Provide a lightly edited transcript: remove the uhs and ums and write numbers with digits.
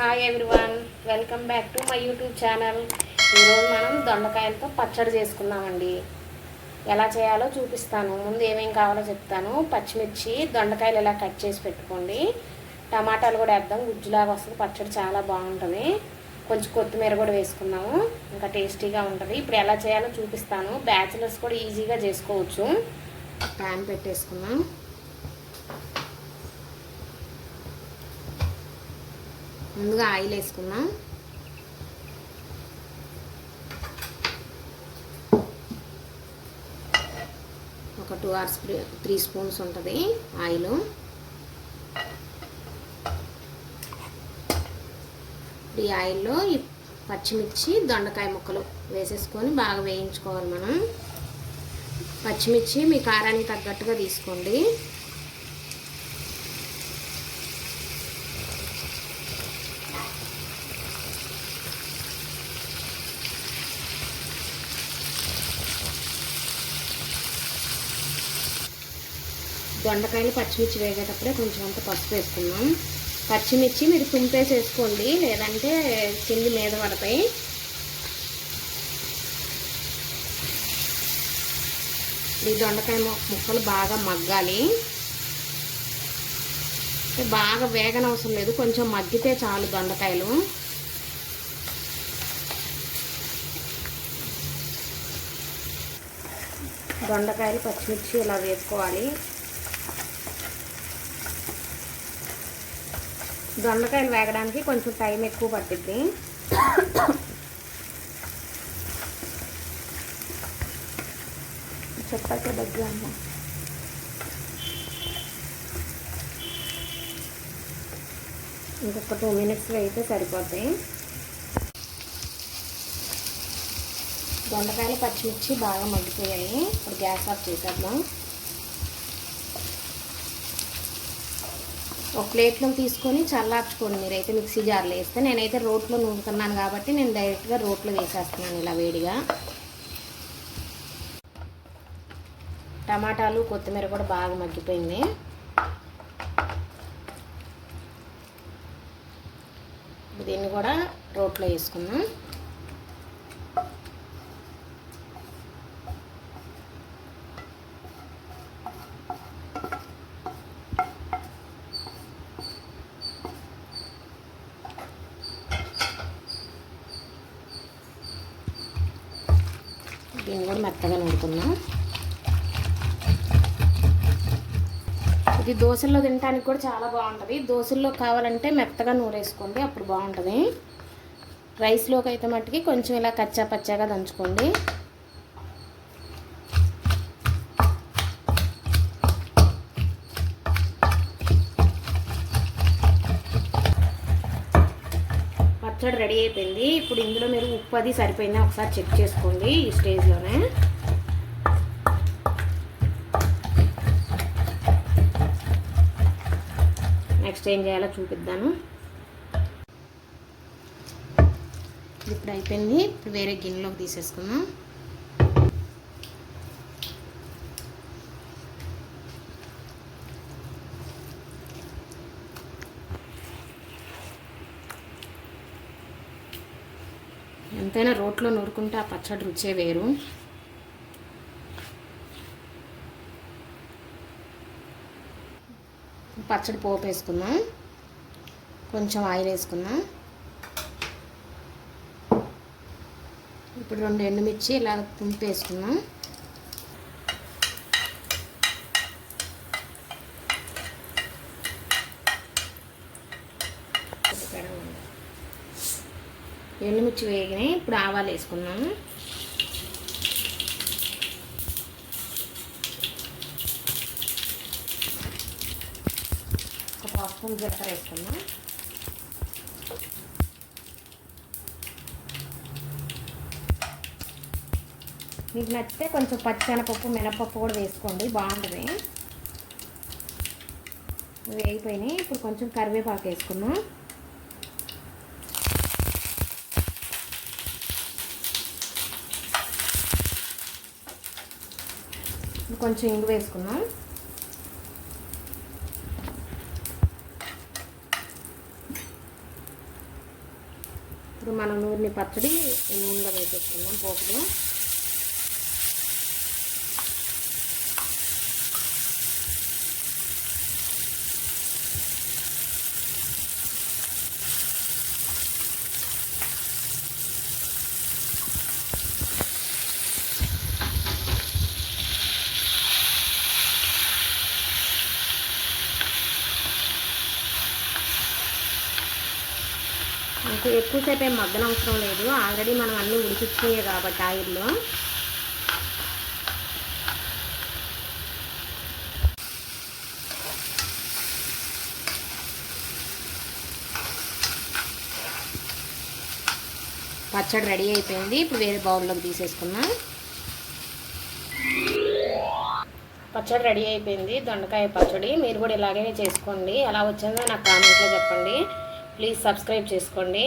Hi everyone, welcome back to my YouTube channel. ఈరోజు మనం దొండకాయలతో పచ్చడి చేసుకుందామండి. ఎలా చేయాలో చూపిస్తాను. ముందు ఏమేమి కావాలో చెప్తాను. పచ్చిమిర్చి, దొండకాయలు ఇలా కట్ చేసి పెట్టుకోండి. టమాటాలు కూడా వేద్దాం, గుజ్జులాగా వస్తుంది. పచ్చడి చాలా బాగుంటుంది. కొంచెం కొత్తిమీర కూడా వేసుకుందాము, ఇంకా టేస్టీగా ఉంటుంది. ఇప్పుడు ఎలా చేయాలో చూపిస్తాను. బ్యాచిలర్స్ కూడా ఈజీగా చేసుకోవచ్చు. ప్యాన్ పెట్టేసుకుందాం. ముందుగా ఆయిల్ వేసుకుందాం. ఒక 2 or 3 స్పూన్స్ ఉంటుంది ఆయిల్. ఈ ఆయిల్లో ఈ పచ్చిమిర్చి, దొండకాయ ముక్కలు వేసేసుకొని బాగా వేయించుకోవాలి. మనం పచ్చిమిర్చి మీ కారానికి తగ్గట్టుగా తీసుకోండి. దొండకాయలు పచ్చిమిర్చి వేగేటప్పుడే కొంచెం అంత పసుపు వేసుకున్నాం. పచ్చిమిర్చి మీరు తుంపేసి వేసుకోండి, లేదంటే కింది మీద పడతాయి. ఈ దొండకాయ ముక్కలు బాగా మగ్గాలి. బాగా వేగనవసరం లేదు, కొంచెం మగ్గితే చాలు. దొండకాయలు పచ్చిమిర్చి ఇలా వేసుకోవాలి. దొండకాయలు వేగడానికి కొంచెం టైం ఎక్కువ పట్టిద్ది. చెప్పాక దగ్గర ఇంకొక 2 minutes అయితే సరిపోతాయి. దొండకాయలు పచ్చిమిర్చి బాగా మగ్గిపోయాయి. ఇప్పుడు గ్యాస్ ఆఫ్ చేసేద్దాం. ఒక ప్లేట్లో తీసుకొని చల్లార్చుకోండి. మీరైతే మిక్సీ జార్లో వేస్తే, నేనైతే రోట్లో నూరుతున్నాను కాబట్టి నేను డైరెక్ట్గా రోట్లో వేసేస్తున్నాను ఇలా వేడిగా. టమాటాలు, కొత్తిమీర కూడా బాగా మగ్గిపోయింది. దీన్ని కూడా రోట్లో వేసుకుందాం. దీన్ని కూడా మెత్తగా నూరుకుందాం. ఇది దోశల్లో తినడానికి కూడా చాలా బాగుంటుంది. దోశల్లో కావాలంటే మెత్తగా నూరేసుకోండి, అప్పుడు బాగుంటుంది. రైస్లోకి అయితే మట్టుకి కొంచెం ఇలా కచ్చా పచ్చాగా దంచుకోండి. పచ్చడి రెడీ అయిపోయింది. ఇప్పుడు ఇందులో మీరు ఉప్పు అది సరిపోయిందా ఒకసారి చెక్ చేసుకోండి ఈ స్టేజ్లోనే. నెక్స్ట్ ఏం చేయాలో చూపిద్దాను. ఇప్పుడు అయిపోయింది. ఇప్పుడు వేరే గిన్నెలోకి తీసేసుకుందాం. ఎంతైనా రోట్లో నూరుకుంటే ఆ పచ్చడి రుచే వేరు. పచ్చడి పోపు వేసుకుందాం. కొంచెం ఆయిల్ వేసుకుందాం. ఇప్పుడు 2 ఎండుమిర్చి ఇలా తుంపి వేసుకుందాం. ఎండుమిర్చి వేగినాయి. ఇప్పుడు ఆవాలు వేసుకున్నాము. ఒక 1 స్పూన్ జీలకర్ర వేసుకున్నాం. మీకు నచ్చితే కొంచెం పచ్చిశనగపప్పు, మినపప్పు కూడా వేసుకోండి, బాగుంటుంది. వేగిపోయినాయి. ఇప్పుడు కొంచెం కరివేపాకు వేసుకున్నాం. కొంచెం ఇంగు వేసుకున్నాం. ఇప్పుడు మనం నూనె పచ్చడి నూనెలో వేసేసుకుందాం పోపులో. ఇంకా ఎక్కువసేపు ఏం మగ్గన అవసరం లేదు, ఆల్రెడీ మనం అన్నీ ఉడికిచ్చినాయి కాబట్టి ఆయిల్లో. పచ్చడి రెడీ అయిపోయింది. ఇప్పుడు వేరే బౌల్లోకి తీసేసుకున్నాం. పచ్చడి రెడీ అయిపోయింది, దొండకాయ పచ్చడి. మీరు కూడా ఇలాగే చేసుకోండి. ఎలా వచ్చిందో నాకు కామెంట్లో చెప్పండి. ప్లీజ్ సబ్స్క్రైబ్ చేసుకోండి.